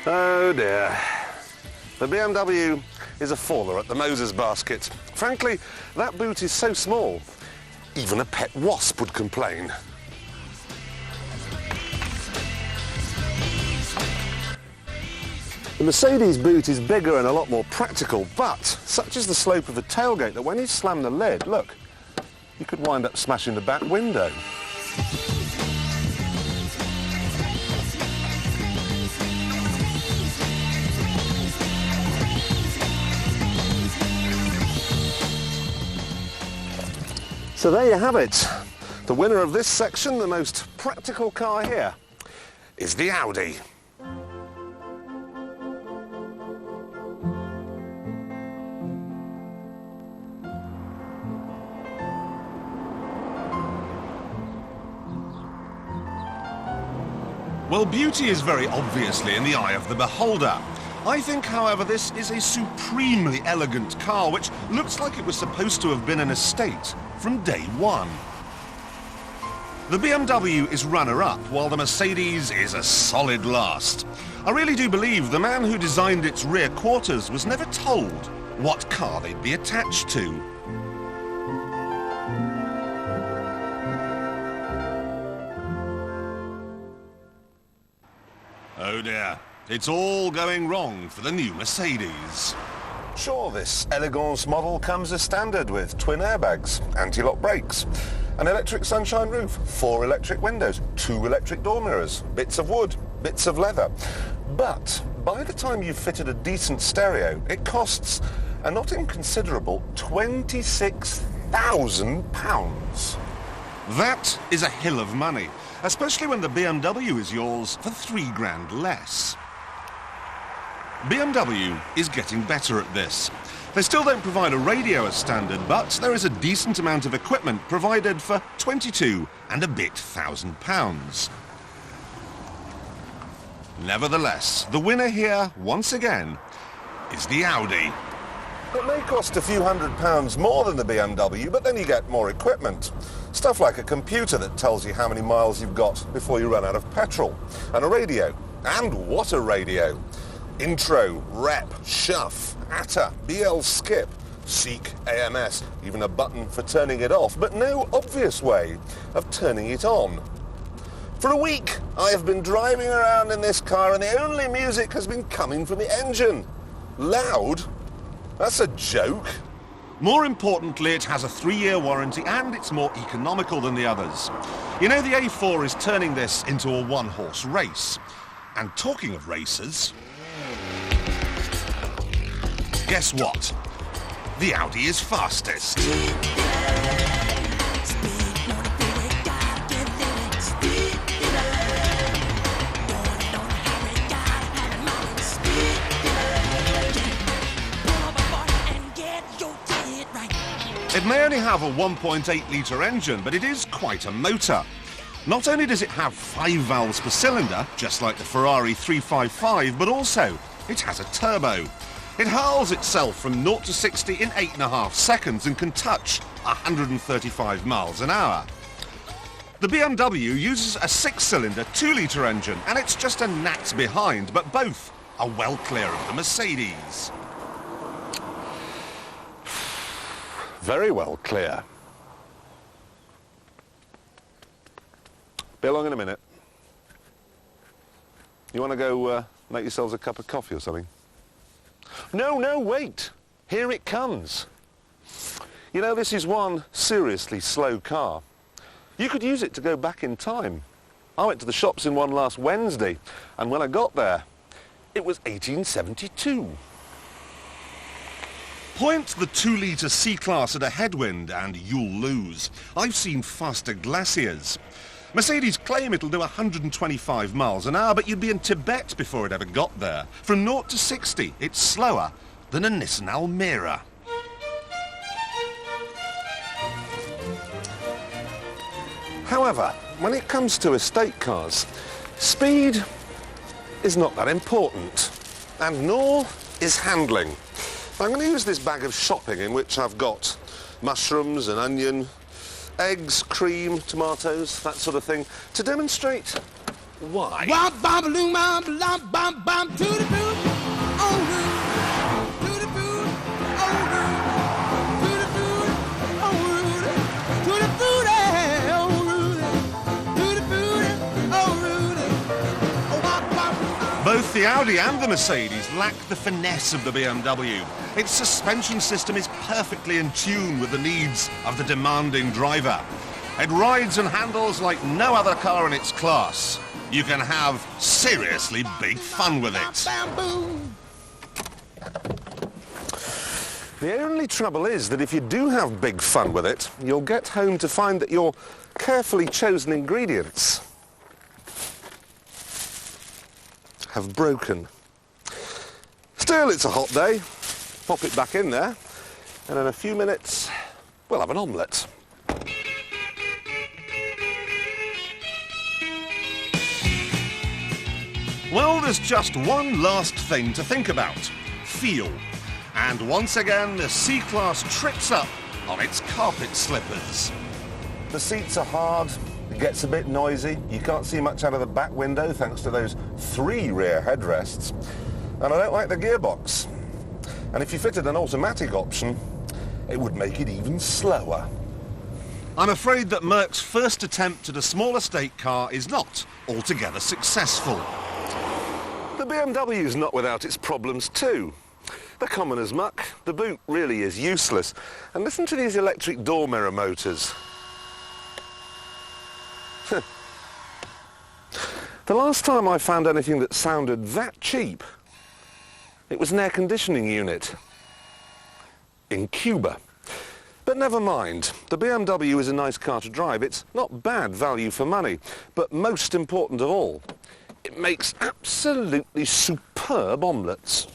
Oh dear. The BMW is a faller at the Moses basket. Frankly, that boot is so small, even a pet wasp would complain. The Mercedes boot is bigger and a lot more practical, but such is the slope of the tailgate that when you slam the lid, look, you could wind up smashing the back window. So there you have it. The winner of this section, the most practical car here, is the Audi. Well, beauty is very obviously in the eye of the beholder. I think, however, this is a supremely elegant car which looks like it was supposed to have been an estate from day one. The BMW is runner-up, while the Mercedes is a solid last. I really do believe the man who designed its rear quarters was never told what car they'd be attached to. Oh dear, it's all going wrong for the new Mercedes. Sure, this Elegance model comes as standard with twin airbags, anti-lock brakes, an electric sunshine roof, 4 electric windows, 2 electric door mirrors, bits of wood, bits of leather. But by the time you've fitted a decent stereo, it costs a not inconsiderable £26,000. That is a hill of money, especially when the BMW is yours for £3 less. BMW is getting better at this. They still don't provide a radio as standard, but there is a decent amount of equipment provided for £22,000 and a bit. Nevertheless, the winner here, once again, is the Audi. It may cost a few £100 more than the BMW, but then you get more equipment. Stuff like a computer that tells you how many miles you've got before you run out of petrol. And a radio. And what a radio. Intro, rep, shuff, ATA, BL skip, seek, AMS, even a button for turning it off, but no obvious way of turning it on. For a week, I have been driving around in this car and the only music has been coming from the engine. Loud? That's a joke. More importantly, it has a 3-year warranty and it's more economical than the others. You know, the A4 is turning this into a one-horse race. And talking of races, guess what? The Audi is fastest. It may only have a 1.8-litre engine, but it is quite a motor. Not only does it have 5 valves per cylinder, just like the Ferrari 355, but also it has a turbo. It hurls itself from 0 to 60 in 8.5 seconds and can touch 135 miles an hour. The BMW uses a 6-cylinder 2-litre engine, and it's just a gnat behind, but both are well clear of the Mercedes. Very well clear. Be along in a minute. You want to go make yourselves a cup of coffee or something? No, wait. Here it comes. You know, this is one seriously slow car. You could use it to go back in time. I went to the shops in one last Wednesday, and when I got there, it was 1872. Point the 2-litre C-Class at a headwind and you'll lose. I've seen faster Glaciers. Mercedes claim it'll do 125 miles an hour, but you'd be in Tibet before it ever got there. From 0 to 60, it's slower than a Nissan Almera. However, when it comes to estate cars, speed is not that important, and nor is handling. I'm going to use this bag of shopping in which I've got mushrooms and onion, eggs, cream, tomatoes, that sort of thing, to demonstrate why. Both the Audi and the Mercedes lack the finesse of the BMW. Its suspension system is perfectly in tune with the needs of the demanding driver. It rides and handles like no other car in its class. You can have seriously big fun with it. The only trouble is that if you do have big fun with it, you'll get home to find that your carefully chosen ingredients have broken. Still, it's a hot day. Pop it back in there, and in a few minutes, we'll have an omelette. Well, there's just one last thing to think about. Feel. And once again, the C-Class trips up on its carpet slippers. The seats are hard, it gets a bit noisy, you can't see much out of the back window thanks to those 3 rear headrests, and I don't like the gearbox. And if you fitted an automatic option, it would make it even slower. I'm afraid that Merck's first attempt at a small estate car is not altogether successful. The BMW's not without its problems too. They're common as muck, the boot really is useless, and listen to these electric door mirror motors. The last time I found anything that sounded that cheap, it was an air conditioning unit in Cuba. But never mind, the BMW is a nice car to drive. It's not bad value for money, but most important of all, it makes absolutely superb omelettes.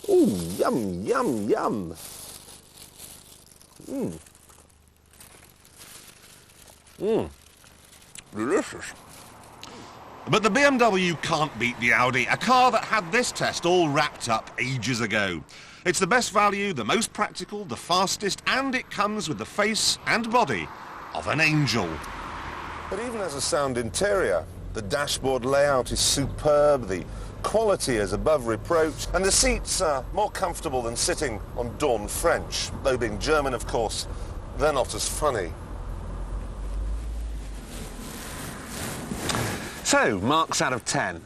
Ooh, yum, yum, yum. Delicious. But the BMW can't beat the Audi, a car that had this test all wrapped up ages ago. It's the best value, the most practical, the fastest, and it comes with the face and body of an angel. But even as a sound interior, the dashboard layout is superb, the quality is above reproach, and the seats are more comfortable than sitting on Dawn French. Though being German, of course, they're not as funny. So, marks out of 10.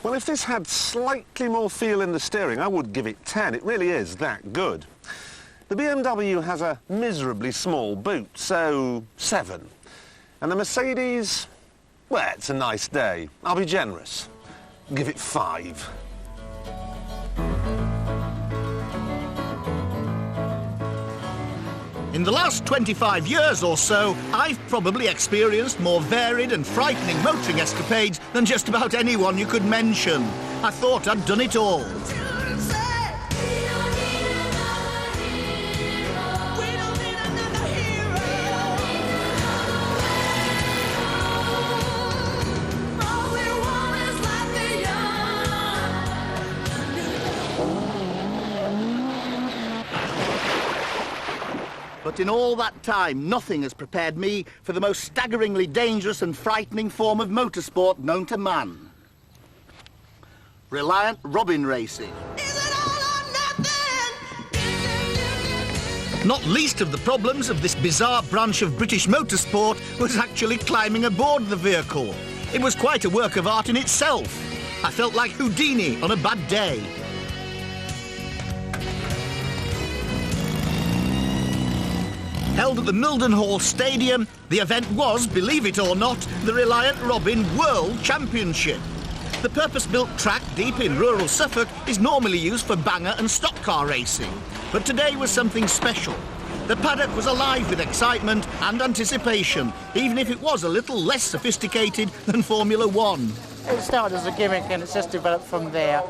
Well, if this had slightly more feel in the steering, I would give it 10. It really is that good. The BMW has a miserably small boot, so 7. And the Mercedes, well, it's a nice day. I'll be generous. Give it 5. In the last 25 years or so, I've probably experienced more varied and frightening motoring escapades than just about anyone you could mention. I thought I'd done it all. But in all that time, nothing has prepared me for the most staggeringly dangerous and frightening form of motorsport known to man. Reliant Robin racing. Not least of the problems of this bizarre branch of British motorsport was actually climbing aboard the vehicle. It was quite a work of art in itself. I felt like Houdini on a bad day. Held at the Mildenhall Stadium, the event was, believe it or not, the Reliant Robin World Championship. The purpose-built track deep in rural Suffolk is normally used for banger and stock car racing, but today was something special. The paddock was alive with excitement and anticipation, even if it was a little less sophisticated than Formula One. It started as a gimmick and it's just developed from there.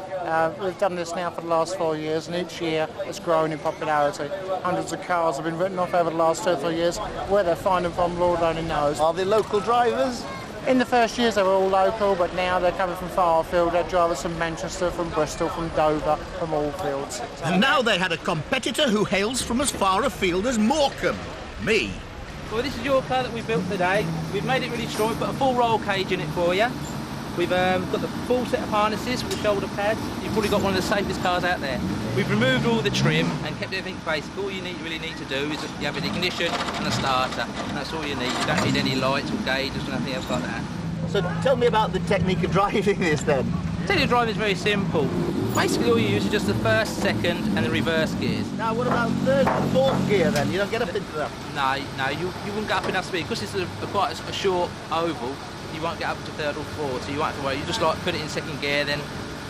We've done this now for the last 4 years and each year it's grown in popularity. Hundreds of cars have been written off over the last 2 or 3 years. Where they find them from, Lord only knows. Are they local drivers? In the first years they were all local, but now they're coming from far afield. They're drivers from Manchester, from Bristol, from Dover, from all fields. And now they had a competitor who hails from as far afield as Morecambe. Me. Well, this is your car that we built today. We've made it really strong. We've put a full roll cage in it for you. We've got the full set of harnesses with the shoulder pads. You've probably got one of the safest cars out there. We've removed all the trim and kept everything basic. All you really need to do is just you have an ignition and a starter. And that's all you need. You don't need any lights or gauges or nothing else like that. So tell me about the technique of driving this then. Technical driving is very simple. Basically all you use is just the first, second and the reverse gears. Now, what about third and fourth gear then? You don't get up into that? No, you wouldn't get up enough speed. Because it's quite a short oval, you won't get up to third or fourth, so you won't have to worry. You just like put it in second gear, then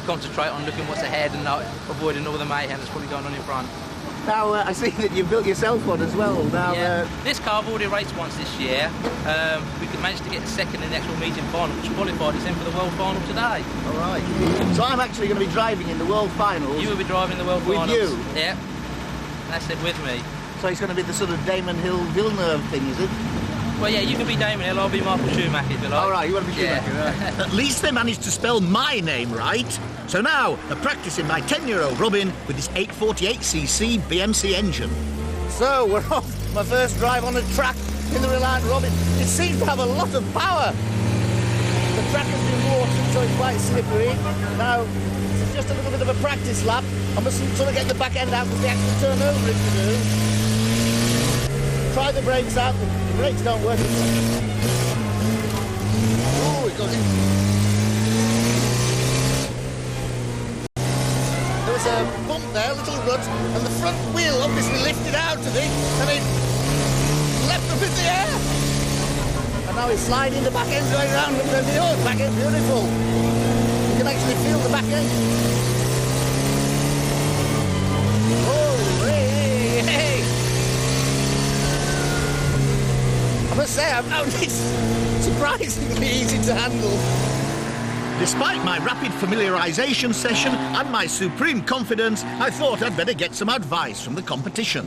concentrate on looking what's ahead and not avoiding all the mayhem that's probably going on in front. Now, I see that you built yourself one as well. Now, This car I've already raced once this year. We managed to get second in the actual meeting final, which qualified us in for the world final today. All right. So I'm actually going to be driving in the world finals. You will be driving the world with finals. you? Yeah. That's it, with me. So it's going to be the sort of Damon Hill Villeneuve thing, is it? Well, yeah, you can be Damon Hill, I'll be Michael Schumacher if you like. All right, you want to be Schumacher, right? At least they managed to spell my name right. So now, a practice in my 10-year-old Robin with his 848cc BMC engine. So, we're off. My first drive on a track in the Reliant Robin. It seems to have a lot of power. The track has been watered, so it's quite slippery. Now, this is just a little bit of a practice lap. I mustn't sort of get the back end out because they actually turn over it to do. Try the brakes out. The brakes don't work. Oh, it goes in. There was a bump there, a little rut, and the front wheel obviously lifted out of it, and it leapt up in the air. And now it's sliding, the back end's going round, and the back end's beautiful. You can actually feel the back end. Oh, hey, hey. I must say, I've found it surprisingly easy to handle. Despite my rapid familiarisation session and my supreme confidence, I thought I'd better get some advice from the competition.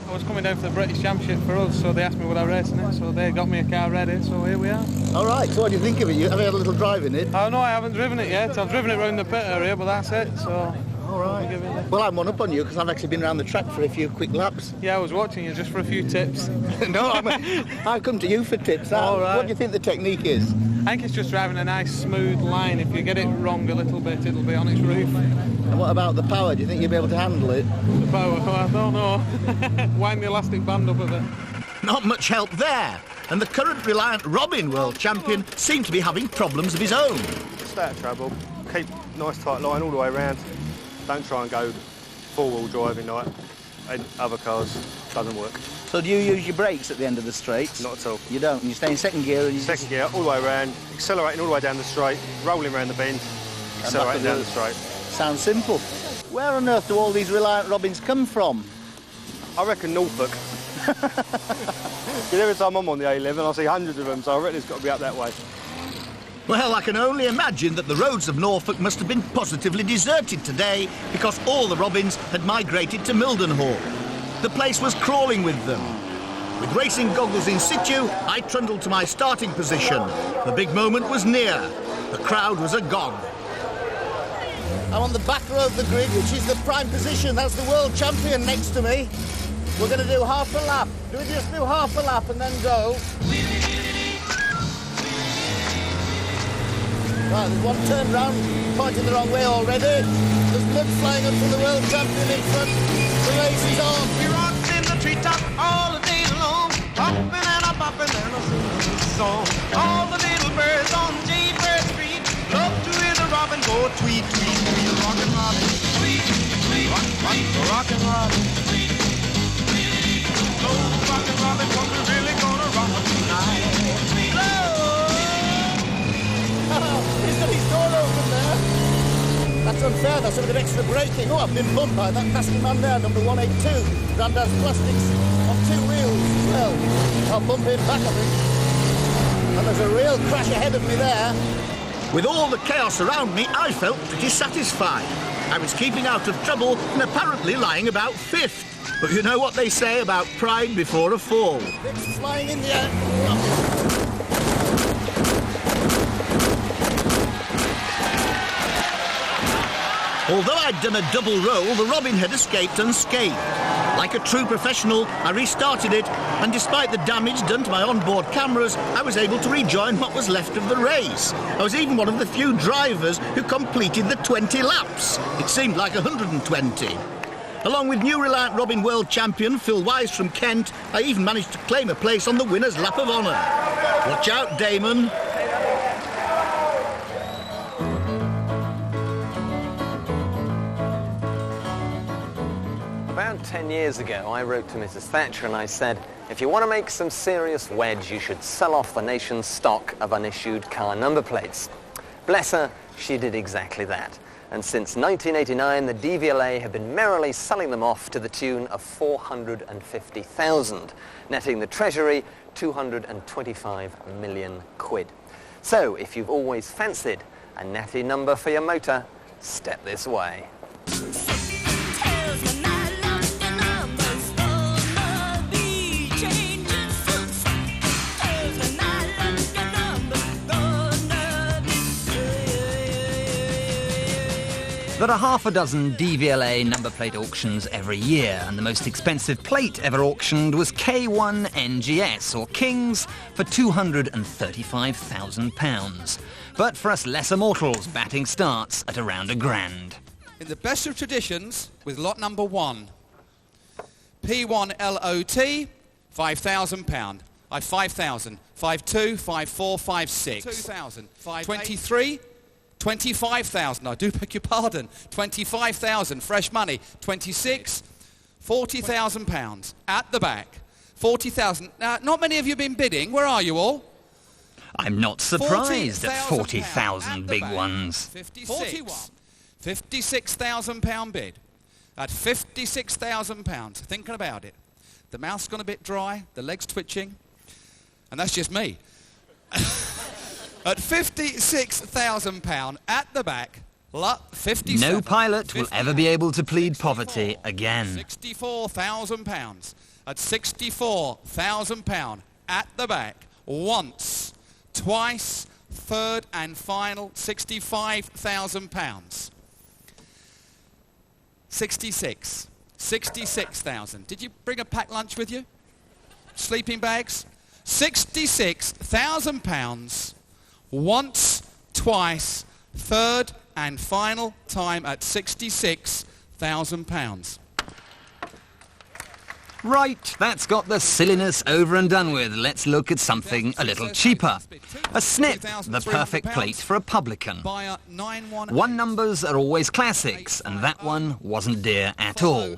I was coming down for the British Championship for us, so they asked me would I race in it, so they got me a car ready, so here we are. All right, so what do you think of it? Have you had a little drive in it? Oh no, I haven't driven it yet. I've driven it around the pit area, but that's it, so... All right. Well, I'm one up on you because I've actually been around the track for a few quick laps. Yeah, I was watching you just for a few tips. No, I've come to you for tips. All right. What do you think the technique is? I think it's just driving a nice smooth line. If you get it wrong a little bit, it'll be on its roof. And what about the power? Do you think you'll be able to handle it? The power, I don't know. Wind the elastic band up a bit. Not much help there. And the current Reliant Robin world champion seemed to be having problems of his own. Stay out of trouble. Keep nice tight line all the way around. Don't try and go four-wheel driving like in other cars. Doesn't work. So do you use your brakes at the end of the straights? Not at all. You don't? You stay in second gear and you Second gear all the way around, accelerating all the way down the straight, rolling around the bend, accelerating down the straight. Sounds simple. Where on earth do all these Reliant Robins come from? I reckon Norfolk. Because every time I'm on the A11 I see hundreds of them, so I reckon it's got to be up that way. Well, I can only imagine that the roads of Norfolk must have been positively deserted today because all the Robins had migrated to Mildenhall. The place was crawling with them. With racing goggles in situ, I trundled to my starting position. The big moment was near. The crowd was agog. I'm on the back row of the grid, which is the prime position. That's the world champion next to me. We're going to do half a lap. Do we just do half a lap and then go? Right, there's one turned round, pointing the wrong way already. There's blood flying up from the world champion in front. The race is on. We rocked in the treetop all the day long, popping and a popping and a singing a song. All the little birds on Jaybird Street love to hear the robin go tweet, tweet, tweet. Rockin' Robin, tweet, tweet, rockin' Robin, tweet, tweet. Oh, rockin' Robin, what we really gonna rock tonight. He's got his door open there. That's unfair, that's a bit of extra braking. Oh, I've been bumped by that nasty man there, number 182. Grandad's Plastics on two wheels as well. I'll bump him back, I think. And there's a real crash ahead of me there. With all the chaos around me, I felt pretty satisfied. I was keeping out of trouble and apparently lying about fifth. But you know what they say about pride before a fall. It's flying in the air. Although I'd done a double roll, the Robin had escaped unscathed. Like a true professional, I restarted it, and despite the damage done to my onboard cameras, I was able to rejoin what was left of the race. I was even one of the few drivers who completed the 20 laps. It seemed like 120. Along with new Reliant Robin world champion Phil Wise from Kent, I even managed to claim a place on the winner's lap of honour. Watch out, Damon. 10 years ago, I wrote to Mrs. Thatcher and I said, if you want to make some serious wedge, you should sell off the nation's stock of unissued car number plates. Bless her, she did exactly that. And since 1989, the DVLA have been merrily selling them off to the tune of 450,000, netting the Treasury 225 million quid. So, if you've always fancied a natty number for your motor, step this way. There are half a dozen DVLA number plate auctions every year, and the most expensive plate ever auctioned was K1 NGS, or Kings, for £235,000. But for us lesser mortals, batting starts at around £1,000. In the best of traditions, with lot number 1, P1 LOT, £5,000. 5,000. 5.2, 5.4, 5.6. 2,000. 23. 25,000, I do beg your pardon, 25,000, fresh money, 26, 40,000 pounds, at the back, 40,000. Now, not many of you have been bidding, where are you all? I'm not surprised at 40,000 big ones. 56,000 pound bid, at 56,000 pounds, thinking about it. The mouth's gone a bit dry, the leg's twitching, and that's just me. At £56,000 at the back, lot 57. No pilot will ever be able to plead poverty again. £64,000 at £64,000 at the back, once, twice, third and final, £65,000. 66,000. Did you bring a packed lunch with you? Sleeping bags? £66,000. Once, twice, third and final time at £66,000. Right, that's got the silliness over and done with. Let's look at something a little cheaper. A snip, the perfect plate for a publican. One numbers are always classics, and that one wasn't dear at all.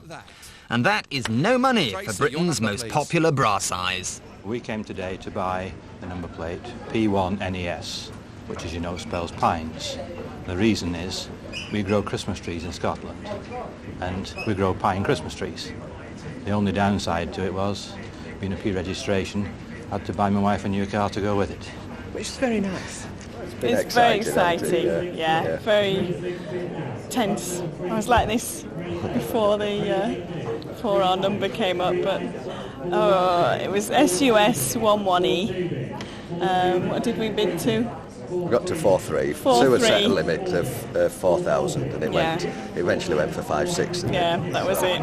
And that is no money for Britain's most popular brass eyes. We came today to buy the number plate P1 NES, which, as you know, spells pines. The reason is we grow Christmas trees in Scotland, and we grow pine Christmas trees. The only downside to it was, being a P-registration, I had to buy my wife a new car to go with it. Which is very nice. It's very exciting, yeah, very tense. I was like this before before our number came up, but it was SUS 11E. What did we bid to? We got to 4.3. Sue had set a limit of 4,000, and it eventually went for 5.6. Yeah, that was it.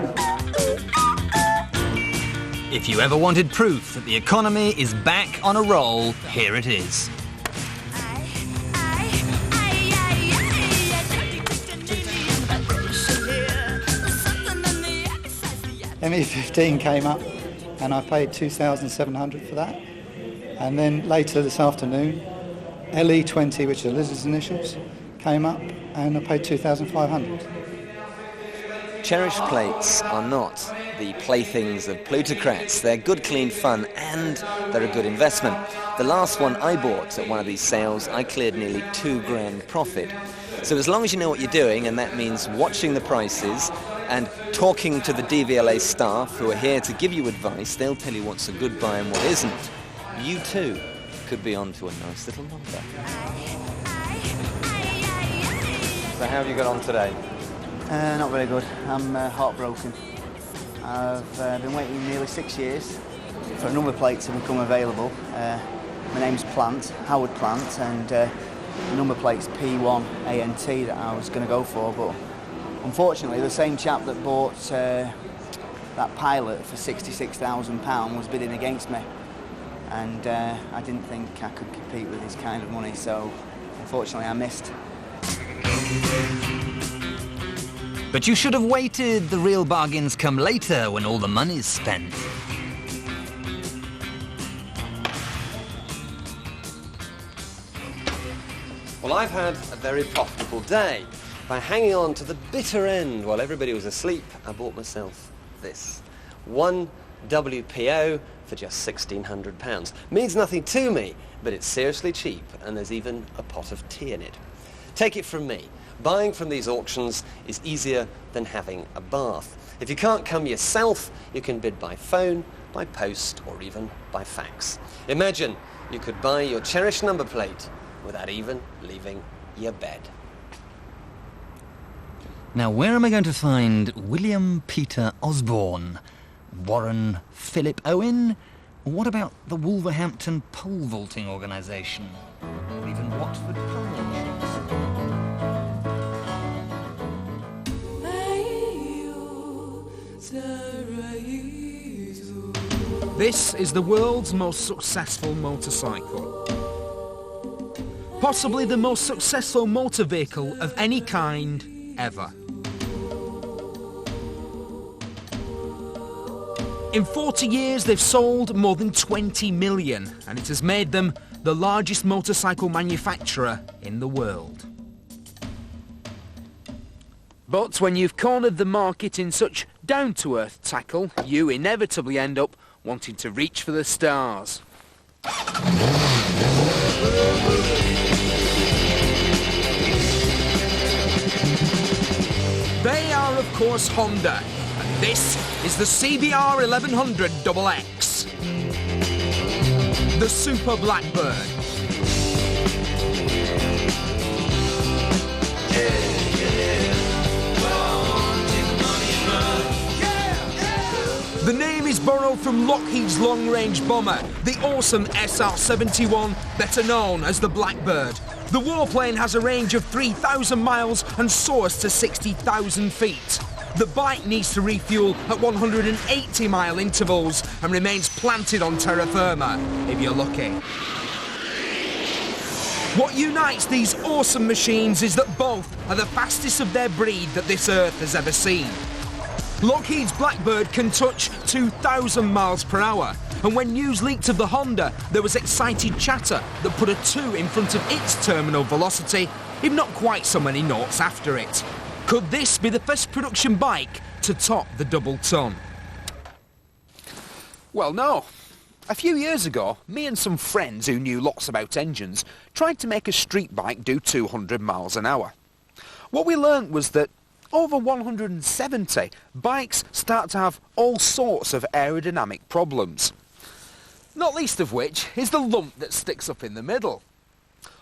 If you ever wanted proof that the economy is back on a roll, here it is. ME15 came up and I paid 2,700 for that. And then later this afternoon, LE20, which are Liz's initials, came up and I paid 2,500. Cherished plates are not the playthings of plutocrats. They're good, clean fun, and they're a good investment. The last one I bought at one of these sales, I cleared nearly £2,000 profit. So as long as you know what you're doing, and that means watching the prices and talking to the DVLA staff who are here to give you advice, they'll tell you what's a good buy and what isn't. You too could be on to a nice little number. So how have you got on today? Not very good. I'm heartbroken. I've been waiting nearly 6 years for a number plate to become available. My name's Plant, Howard Plant, and the number plate's P1 ANT that I was going to go for, but unfortunately the same chap that bought that Pilot for £66,000 was bidding against me, and I didn't think I could compete with his kind of money, so unfortunately I missed. But you should have waited. The real bargains come later when all the money's spent. Well, I've had a very profitable day. By hanging on to the bitter end while everybody was asleep, I bought myself this. One WPO for just £1,600. Means nothing to me, but it's seriously cheap, and there's even a pot of tea in it. Take it from me, buying from these auctions is easier than having a bath. If you can't come yourself, you can bid by phone, by post, or even by fax. Imagine you could buy your cherished number plate without even leaving your bed. Now, where am I going to find William Peter Osborne? Warren Philip Owen? What about the Wolverhampton Pole Vaulting Organisation? Or even Watford Pole? This is the world's most successful motorcycle. Possibly the most successful motor vehicle of any kind ever. In 40 years, they've sold more than 20 million, and it has made them the largest motorcycle manufacturer in the world. But when you've cornered the market in such down-to-earth tackle, you inevitably end up wanting to reach for the stars. They are, of course, Honda. And this is the CBR 1100 XX. The Super Blackbird. The name is borrowed from Lockheed's long-range bomber, the awesome SR-71, better known as the Blackbird. The warplane has a range of 3,000 miles and soars to 60,000 feet. The bike needs to refuel at 180-mile intervals and remains planted on terra firma, if you're lucky. What unites these awesome machines is that both are the fastest of their breed that this Earth has ever seen. Lockheed's Blackbird can touch 2,000 miles per hour, and when news leaked of the Honda, there was excited chatter that put a 2 in front of its terminal velocity, if not quite so many noughts after it. Could this be the first production bike to top the double ton? Well, no. A few years ago, me and some friends who knew lots about engines tried to make a street bike do 200 miles an hour. What we learnt was that over 170, bikes start to have all sorts of aerodynamic problems. Not least of which is the lump that sticks up in the middle.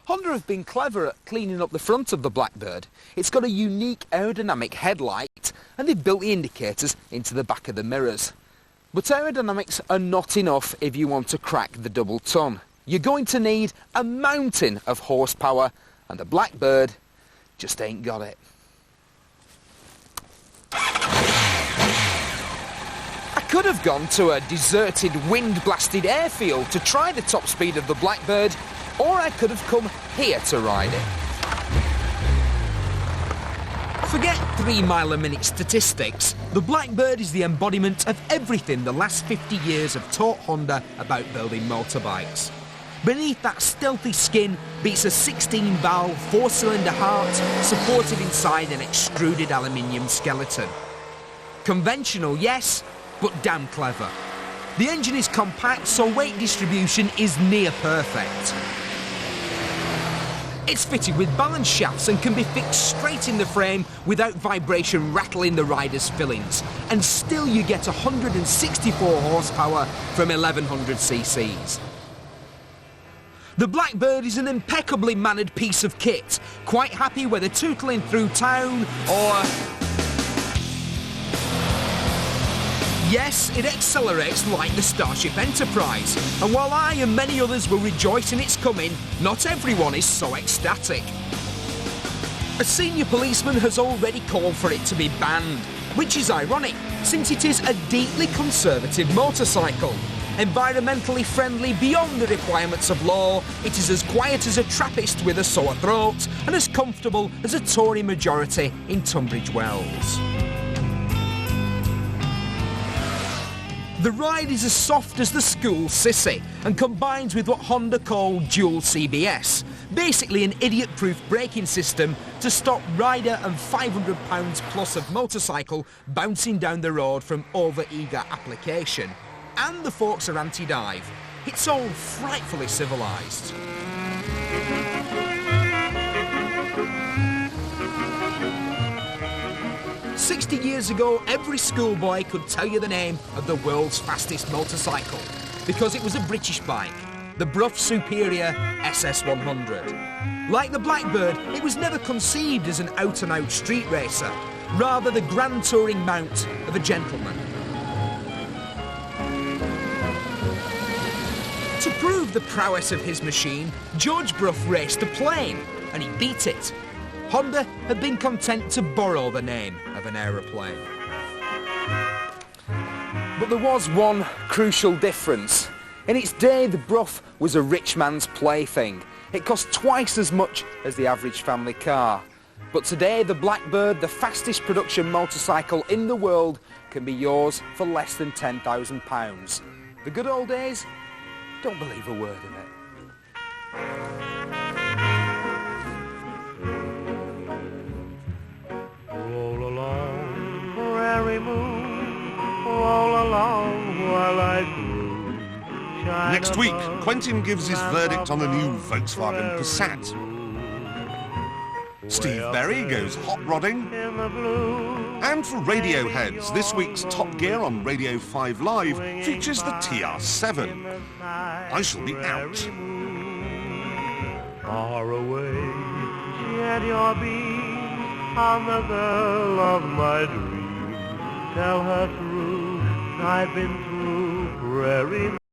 Honda have been clever at cleaning up the front of the Blackbird. It's got a unique aerodynamic headlight, and they've built the indicators into the back of the mirrors. But aerodynamics are not enough if you want to crack the double ton. You're going to need a mountain of horsepower, and the Blackbird just ain't got it. I could have gone to a deserted, wind-blasted airfield to try the top speed of the Blackbird, or I could have come here to ride it. Forget 3-mile-a-minute statistics. The Blackbird is the embodiment of everything the last 50 years have taught Honda about building motorbikes. Beneath that stealthy skin beats a 16-valve, 4-cylinder heart supported inside an extruded aluminium skeleton. Conventional, yes, but damn clever. The engine is compact, so weight distribution is near perfect. It's fitted with balance shafts and can be fixed straight in the frame without vibration rattling the rider's fillings. And still you get 164 horsepower from 1100 cc's. The Blackbird is an impeccably mannered piece of kit, quite happy whether tootling through town or... Yes, it accelerates like the Starship Enterprise, and while I and many others will rejoice in its coming, not everyone is so ecstatic. A senior policeman has already called for it to be banned, which is ironic, since it is a deeply conservative motorcycle. Environmentally friendly beyond the requirements of law, it is as quiet as a Trappist with a sore throat, and as comfortable as a Tory majority in Tunbridge Wells. The ride is as soft as the school sissy and combines with what Honda call dual CBS, basically an idiot-proof braking system to stop rider and £500 plus of motorcycle bouncing down the road from over-eager application. And the forks are anti-dive. It's all frightfully civilised. "60 years ago, every schoolboy could tell you the name of the world's fastest motorcycle, because it was a British bike, the Brough Superior SS100. Like the Blackbird, it was never conceived as an out-and-out street racer, rather the grand touring mount of a gentleman. To prove the prowess of his machine, George Brough raced a plane, and he beat it. Honda had been content to borrow the name of an aeroplane. But there was one crucial difference. In its day, the Brough was a rich man's plaything. It cost twice as much as the average family car. But today, the Blackbird, the fastest production motorcycle in the world, can be yours for less than £10,000. The good old days? Don't believe a word in it. Roll along, prairie moon, roll along while I cruise. Next week, Quentin gives his verdict on the new Volkswagen Passat. Steve Berry goes hot rodding. And for Radioheads, this week's Top Gear on Radio 5 Live features the TR7. I shall be out. Far away, shed your beam on the girl of my dreams. Tell her true, I've been through prairie